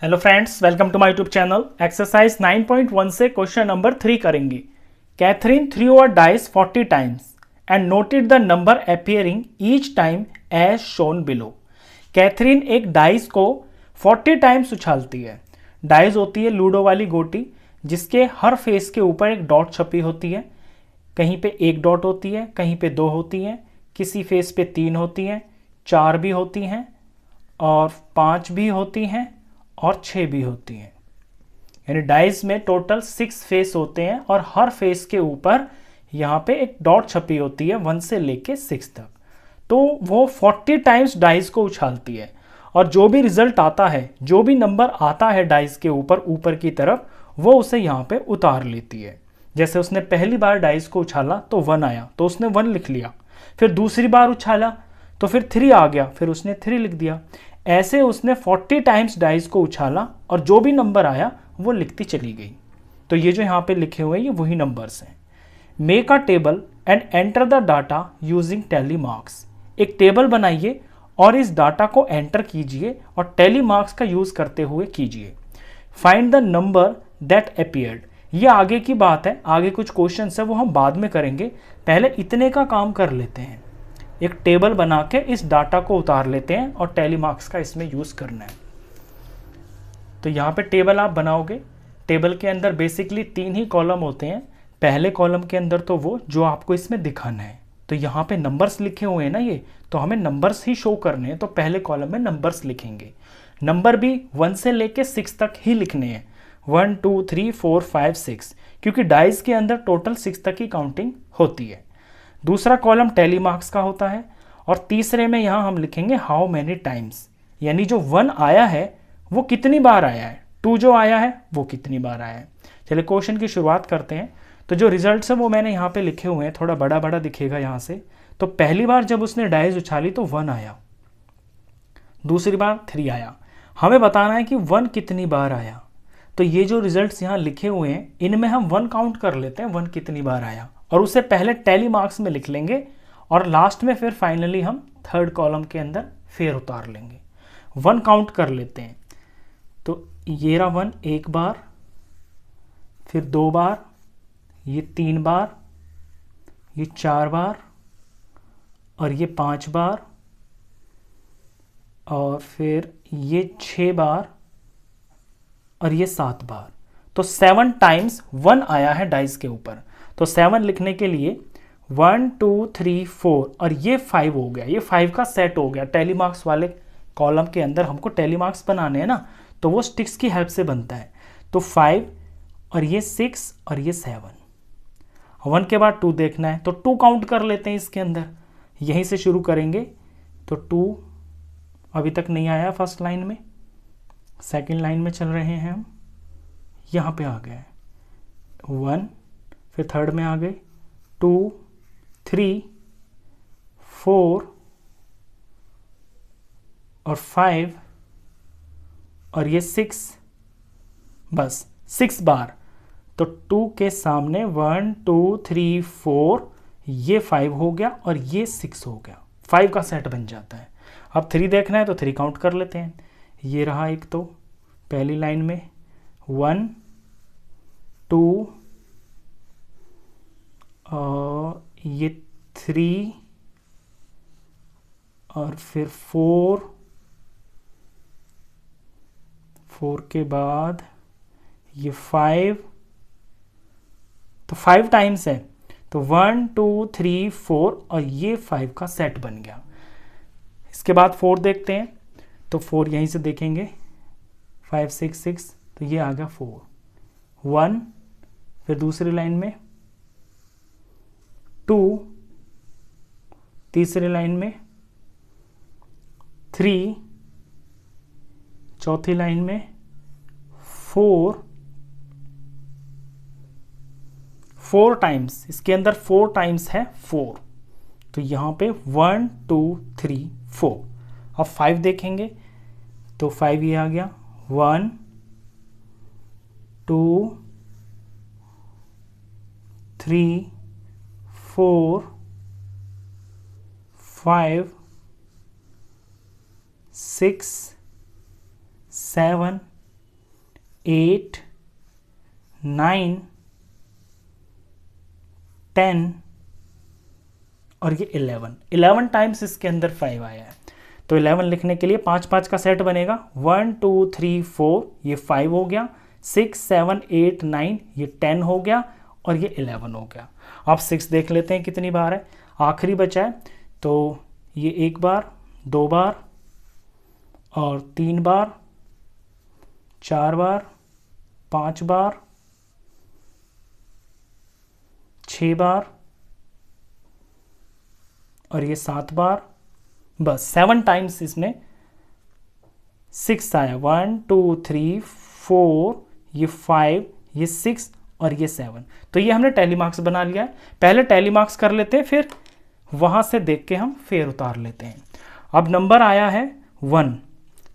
Hello friends, welcome to my YouTube channel. Exercise 9.1 से question number 3 करेंगे। Catherine threw a dice 40 times and noted the number appearing each time as shown below. Catherine एक dice को 40 times उछालती है। Dice होती है ludo वाली गोटी, जिसके हर फेस के ऊपर एक डॉट छपी होती है। कहीं पे एक डॉट होती है, कहीं पे दो होती हैं, किसी फेस पे 3 होती हैं, 4 भी होती हैं और 5 भी होती हैं और 6 भी होती हैं। यानी डाइस में टोटल 6 फेस होते हैं और हर फेस के ऊपर यहाँ पे एक डॉट छपी होती है 1 से लेके 6 तक। तो वो 40 टाइम्स डाइस को उछालती है और जो भी रिजल्ट आता है, जो भी नंबर आता है डाइस के ऊपर ऊपर की तरफ, वो उसे यहाँ पे उतार लेती है। जैसे उसने पहली बार डाइस को उछाला तो 1 आया तो उसने 1 लिख लिया, फिर दूसरी बार उछाला तो फिर 3 आ गया, फिर उसने 3 लिख दिया। ऐसे उसने 40 टाइम्स डाइस को उछाला और जो भी नंबर आया वो लिखती चली गई। तो ये जो यहाँ पे लिखे हुए हैं ये वही नंबर्स हैं। Make a table and enter the data using tally marks. एक टेबल बनाइए और इस डाटा को एंटर कीजिए और टैली मार्क्स का यूज करते हुए कीजिए। Find the number that appeared. ये आगे की बात है, आगे कुछ क्वेश्चन है वो हम बाद में करेंगे। पहले इतने का काम कर लेते हैं। एक टेबल बना के इस डाटा को उतार लेते हैं और टैली मार्क्स का इसमें यूज करना है। तो यहाँ पे टेबल आप बनाओगे। टेबल के अंदर बेसिकली 3 ही कॉलम होते हैं। पहले कॉलम के अंदर तो वो जो आपको इसमें दिखाना है, तो यहाँ पे नंबर्स लिखे हुए हैं ना, ये तो हमें नंबर्स ही शो करने हैं। तो पहले कॉलम में नंबर्स लिखेंगे। नंबर भी 1 से लेके 6 तक ही लिखने हैं। 1 2 3 4 5 6, क्योंकि डाइस के अंदर टोटल 6 तक की काउंटिंग होती है। दूसरा कॉलम टैली मार्क्स का होता है और तीसरे में यहाँ हम लिखेंगे हाउ मैनी टाइम्स, यानी जो 1 आया है वो कितनी बार आया है, 2 जो आया है वो कितनी बार आया है। चलिए क्वेश्चन की शुरुआत करते हैं। तो जो रिजल्ट्स है वो मैंने यहाँ पे लिखे हुए हैं, थोड़ा बड़ा बड़ा दिखेगा यहाँ से। तो पहली बार जब उसने डाइस उछाली तो 1 आया, दूसरी बार 3 आया। हमें बताना है कि 1 कितनी बार आया। तो ये जो रिजल्ट्स यहाँ लिखे हुए हैं इनमें हम 1 काउंट कर लेते हैं, 1 कितनी बार आया, और उसे पहले टैली मार्क्स में लिख लेंगे और लास्ट में फिर फाइनली हम थर्ड कॉलम के अंदर फिर उतार लेंगे। 1 काउंट कर लेते हैं। तो ये रहा 1 एक बार, फिर 2 बार, ये 3 बार, ये 4 बार और ये 5 बार और फिर ये 6 बार और ये 7 बार। तो 7 टाइम्स 1 आया है डाइस के ऊपर। तो 7 लिखने के लिए 1 2 3 4 और ये 5 हो गया, ये 5 का सेट हो गया। टैली मार्क्स वाले कॉलम के अंदर हमको टैली मार्क्स बनाने हैं ना, तो वो स्टिक्स की हेल्प से बनता है। तो 5 और ये 6 और ये 7। 1 के बाद 2 देखना है तो 2 काउंट कर लेते हैं इसके अंदर, यहीं से शुरू करेंगे। तो 2 अभी तक नहीं आया फर्स्ट लाइन में, सेकंड लाइन में चल रहे हैं हम, यहाँ पे आ गए 1, फिर थर्ड में आ गए 2 3 4 और 5 और ये 6, बस 6 बार। तो 2 के सामने 1 2 3 4, ये 5 हो गया और ये 6 हो गया, 5 का सेट बन जाता है। अब 3 देखना है तो 3 काउंट कर लेते हैं। ये रहा एक, तो पहली लाइन में 1 2 और ये 3 और फिर 4 के बाद ये 5, तो 5 टाइम्स है। तो 1 2 3 4 और ये 5 का सेट बन गया। इसके बाद 4 देखते हैं। तो 4 यहीं से देखेंगे, 5 6 6, तो ये आ गया 4 1, फिर दूसरी लाइन में 2, तीसरी लाइन में 3, चौथी लाइन में 4 टाइम्स, इसके अंदर 4 टाइम्स है 4। तो यहाँ पे 1 2 3 4। अब 5 देखेंगे तो 5 ये आ गया, 1 2 3 4 5 6 7 8, 9, 10 और ये 11 टाइम्स इसके अंदर 5 आया है। तो 11 लिखने के लिए 5 5 का सेट बनेगा। 1 2 3 4 ये 5 हो गया, 6 7 8 9 ये 10 हो गया और ये 11 हो गया। अब 6 देख लेते हैं कितनी बार है, आखिरी बचा है। तो ये 1 बार, 2 बार और 3 बार, 4 बार, 5 बार, 6 बार और ये 7 बार। बस 7 टाइम्स इसमें 6 आया। 1 2 3 4 ये 5 ये 6 और ये 7। तो ये हमने टैली मार्क्स बना लिया है। पहले टैली मार्क्स कर लेते हैं, फिर वहां से देख के हम फेर उतार लेते हैं। अब नंबर आया है 1।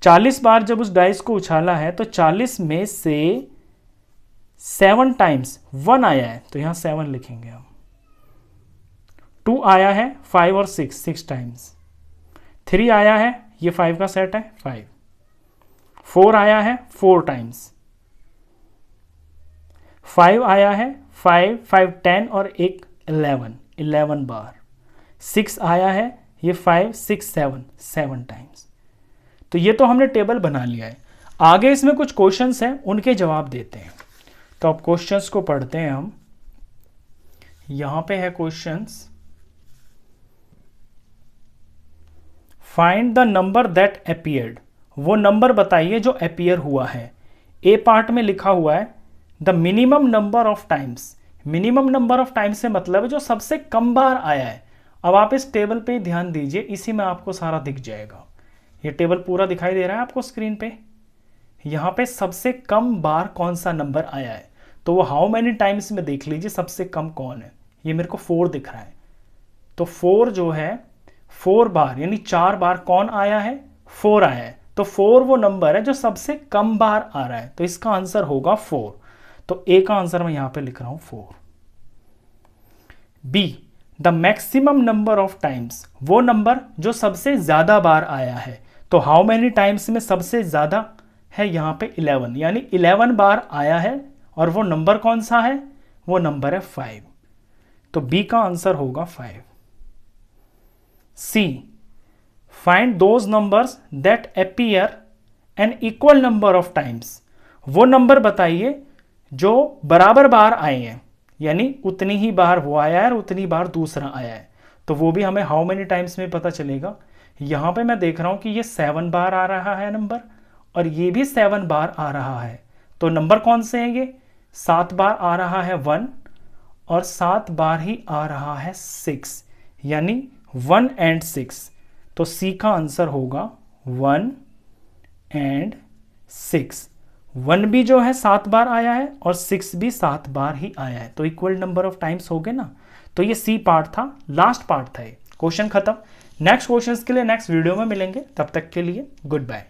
40 बार जब उस डाइस को उछाला है तो 40 में से 7 टाइम्स 1 आया है, तो यहां 7 लिखेंगे हम। 2 आया है 5 और 6 टाइम्स। 3 आया है, ये 5 का सेट है 5। 4 आया है 4 टाइम्स। 5 आया है 5 5 10 और एक 11 बार। 6 आया है, ये 5 6 7 टाइम्स। तो ये तो हमने टेबल बना लिया है। आगे इसमें कुछ क्वेश्चंस हैं, उनके जवाब देते हैं। तो अब क्वेश्चंस को पढ़ते हैं हम। यहां पे है questions. Find the number that appeared. वो नंबर बताइए जो अपीयर हुआ है। ए पार्ट में लिखा हुआ है the minimum number of times. Minimum number of times से मतलब है जो सबसे कम बार आया है। अब आप इस टेबल पे ध्यान दीजिए, इसी में आपको सारा दिख जाएगा। ये टेबल पूरा दिखाई दे रहा है आपको स्क्रीन पे। यहाँ पे सबसे कम बार कौन सा नंबर आया है, तो वो हाउ मैनी टाइम्स में देख लीजिए सबसे कम कौन है। ये मेरे को 4 दिख रहा है, तो 4 जो है 4 बार यानी 4 बार कौन आया है, 4 आया है। तो 4 वो नंबर है जो सबसे कम बार आ रहा है, तो इसका आंसर होगा 4। तो ए का आंसर मैं यहां पे लिख रहा हूं 4। Be the maximum number of times, वो नंबर जो सबसे ज्यादा बार आया है। तो हाउ मैनी टाइम्स में सबसे ज्यादा है यहां पे 11, यानी 11 बार आया है और वो नंबर कौन सा है, वो नंबर है 5। तो बी का आंसर होगा 5। See find those numbers that appear an equal number of times. वो नंबर बताइए जो बराबर बार आए हैं, यानी उतनी ही बार वो आया है और उतनी बार दूसरा आया है। तो वो भी हमें हाउ मेनी टाइम्स में पता चलेगा। यहां पे मैं देख रहा हूं कि ये 7 बार आ रहा है नंबर, और ये भी 7 बार आ रहा है। तो नंबर कौन से हैं ये, 7 बार आ रहा है 1 और 7 बार ही आ रहा है 6, यानी 1 and 6। तो सी का आंसर होगा 1 and 6। 1 भी जो है 7 बार आया है और 6 भी 7 बार ही आया है, तो इक्वल नंबर ऑफ टाइम्स हो गए ना। तो ये सी पार्ट था, लास्ट पार्ट था ये। क्वेश्चन खत्म। नेक्स्ट क्वेश्चंस के लिए नेक्स्ट वीडियो में मिलेंगे, तब तक के लिए गुड बाय।